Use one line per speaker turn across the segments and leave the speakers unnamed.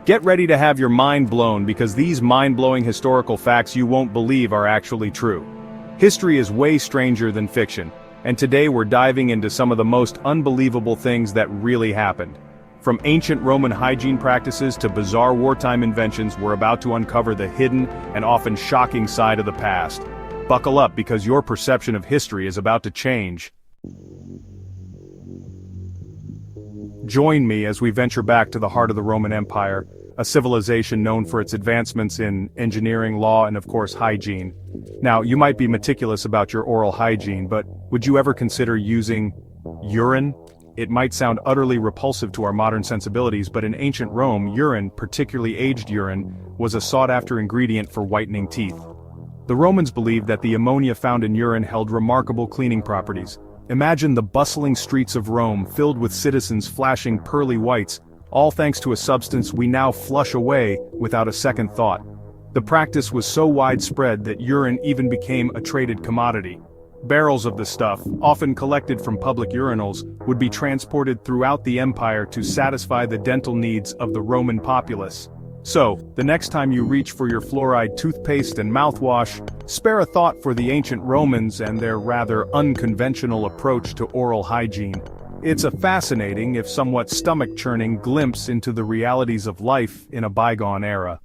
Get ready to have your mind blown because these mind-blowing historical facts you won't believe are actually true. History is way stranger than fiction, and today we're diving into some of the most unbelievable things that really happened. From ancient Roman hygiene practices to bizarre wartime inventions, we're about to uncover the hidden and often shocking side of the past. Buckle up because your perception of history is about to change. Join me as we venture back to the heart of the Roman Empire, a civilization known for its advancements in engineering, law, and of course hygiene. Now, you might be meticulous about your oral hygiene, but would you ever consider using urine? It might sound utterly repulsive to our modern sensibilities, but in ancient Rome, urine, particularly aged urine, was a sought-after ingredient for whitening teeth. The Romans believed that the ammonia found in urine held remarkable cleaning properties. Imagine the bustling streets of Rome filled with citizens flashing pearly whites, all thanks to a substance we now flush away without a second thought. The practice was so widespread that urine even became a traded commodity. Barrels of the stuff, often collected from public urinals, would be transported throughout the empire to satisfy the dental needs of the Roman populace. So, the next time you reach for your fluoride toothpaste and mouthwash, spare a thought for the ancient Romans and their rather unconventional approach to oral hygiene. It's a fascinating, if somewhat stomach-churning, glimpse into the realities of life in a bygone era.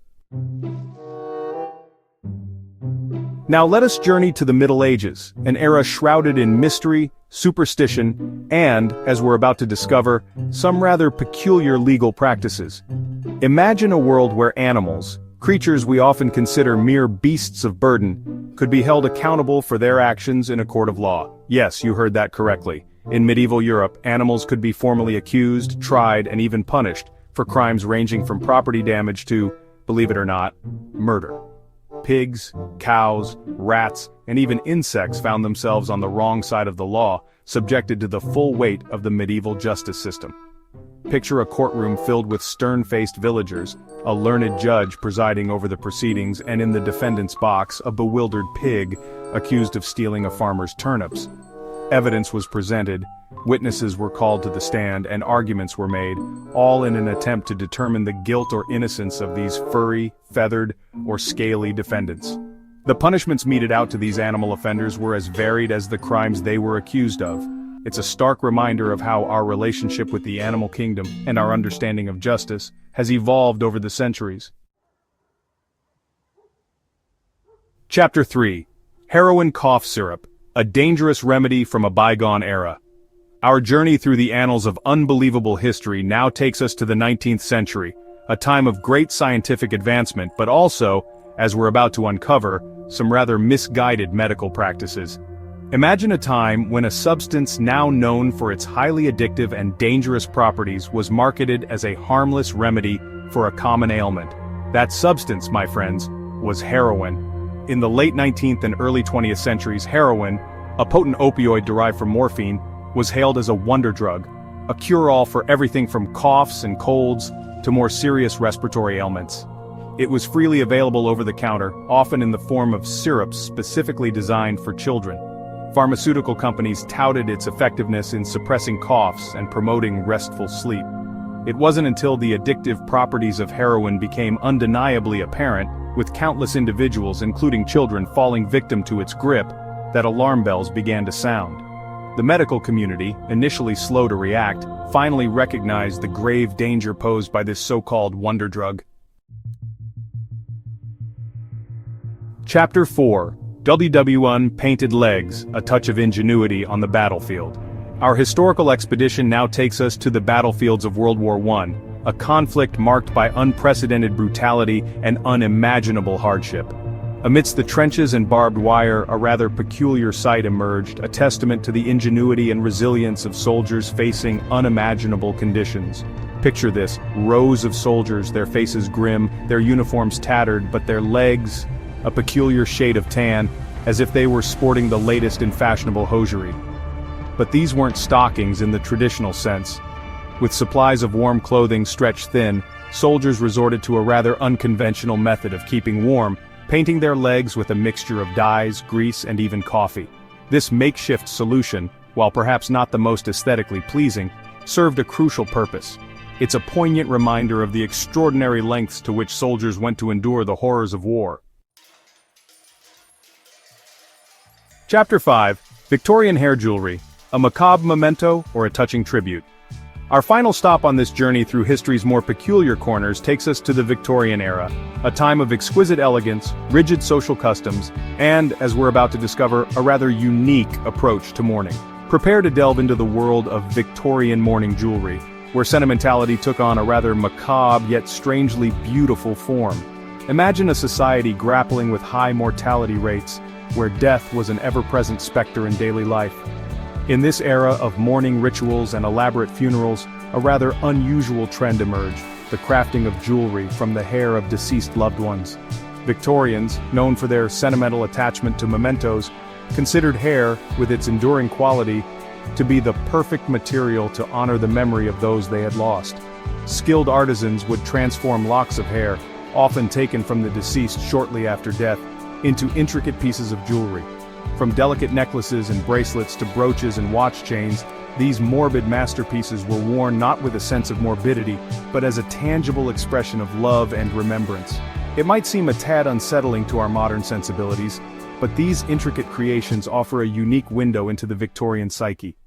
Now let us journey to the Middle Ages, an era shrouded in mystery, superstition, and, as we're about to discover, some rather peculiar legal practices. Imagine a world where animals, creatures we often consider mere beasts of burden, could be held accountable for their actions in a court of law. Yes, you heard that correctly. In medieval Europe, animals could be formally accused, tried, and even punished for crimes ranging from property damage to, believe it or not, murder. Pigs, cows, rats, and even insects found themselves on the wrong side of the law, subjected to the full weight of the medieval justice system. Picture a courtroom filled with stern-faced villagers, a learned judge presiding over the proceedings, and in the defendant's box, a bewildered pig accused of stealing a farmer's turnips. Evidence was presented, witnesses were called to the stand, and arguments were made, all in an attempt to determine the guilt or innocence of these furry, feathered, or scaly defendants. The punishments meted out to these animal offenders were as varied as the crimes they were accused of. It's a stark reminder of how our relationship with the animal kingdom and our understanding of justice has evolved over the centuries. Chapter 3. Heroin Cough Syrup, a dangerous remedy from a bygone era. Our journey through the annals of unbelievable history now takes us to the 19th century, a time of great scientific advancement, but also, as we're about to uncover, some rather misguided medical practices. Imagine a time when a substance now known for its highly addictive and dangerous properties was marketed as a harmless remedy for a common ailment. That substance, my friends, was heroin. In the late 19th and early 20th centuries, heroin, a potent opioid derived from morphine, was hailed as a wonder drug, a cure-all for everything from coughs and colds to more serious respiratory ailments. It was freely available over the counter, often in the form of syrups specifically designed for children. Pharmaceutical companies touted its effectiveness in suppressing coughs and promoting restful sleep. It wasn't until the addictive properties of heroin became undeniably apparent, with countless individuals, including children, falling victim to its grip, that alarm bells began to sound. The medical community, initially slow to react, finally recognized the grave danger posed by this so-called wonder drug. Chapter 4. WW1 Painted Legs, a touch of ingenuity on the battlefield. Our historical expedition now takes us to the battlefields of World War I, a conflict marked by unprecedented brutality and unimaginable hardship. Amidst the trenches and barbed wire, a rather peculiar sight emerged, a testament to the ingenuity and resilience of soldiers facing unimaginable conditions. Picture this, rows of soldiers, their faces grim, their uniforms tattered, but their legs, a peculiar shade of tan, as if they were sporting the latest in fashionable hosiery. But these weren't stockings in the traditional sense. With supplies of warm clothing stretched thin, soldiers resorted to a rather unconventional method of keeping warm, painting their legs with a mixture of dyes, grease, and even coffee. This makeshift solution, while perhaps not the most aesthetically pleasing, served a crucial purpose. It's a poignant reminder of the extraordinary lengths to which soldiers went to endure the horrors of war. Chapter 5. Victorian Hair Jewelry, a macabre memento or a touching tribute. Our final stop on this journey through history's more peculiar corners takes us to the Victorian era, a time of exquisite elegance, rigid social customs, and, as we're about to discover, a rather unique approach to mourning. Prepare to delve into the world of Victorian mourning jewelry, where sentimentality took on a rather macabre yet strangely beautiful form. Imagine a society grappling with high mortality rates, where death was an ever-present specter in daily life. In this era of mourning rituals and elaborate funerals, a rather unusual trend emerged, the crafting of jewelry from the hair of deceased loved ones. Victorians, known for their sentimental attachment to mementos, considered hair, with its enduring quality, to be the perfect material to honor the memory of those they had lost. Skilled artisans would transform locks of hair, often taken from the deceased shortly after death, into intricate pieces of jewelry. From delicate necklaces and bracelets to brooches and watch chains, these morbid masterpieces were worn not with a sense of morbidity, but as a tangible expression of love and remembrance. It might seem a tad unsettling to our modern sensibilities, but these intricate creations offer a unique window into the Victorian psyche.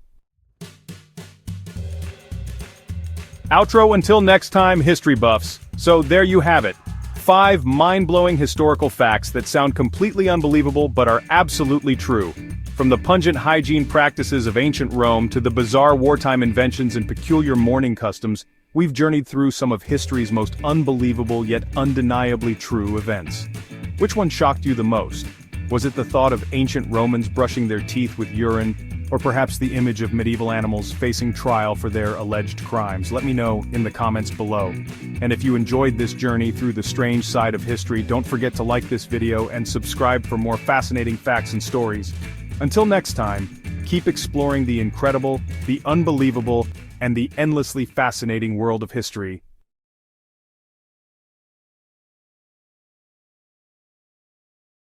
Outro until next time, history buffs. So there you have it. 5 mind-blowing historical facts that sound completely unbelievable but are absolutely true. From the pungent hygiene practices of ancient Rome to the bizarre wartime inventions and peculiar mourning customs, we've journeyed through some of history's most unbelievable yet undeniably true events. Which one shocked you the most? Was it the thought of ancient Romans brushing their teeth with urine, or perhaps the image of medieval animals facing trial for their alleged crimes? Let me know in the comments below. And if you enjoyed this journey through the strange side of history, don't forget to like this video and subscribe for more fascinating facts and stories. Until next time, keep exploring the incredible, the unbelievable, and the endlessly fascinating world of history.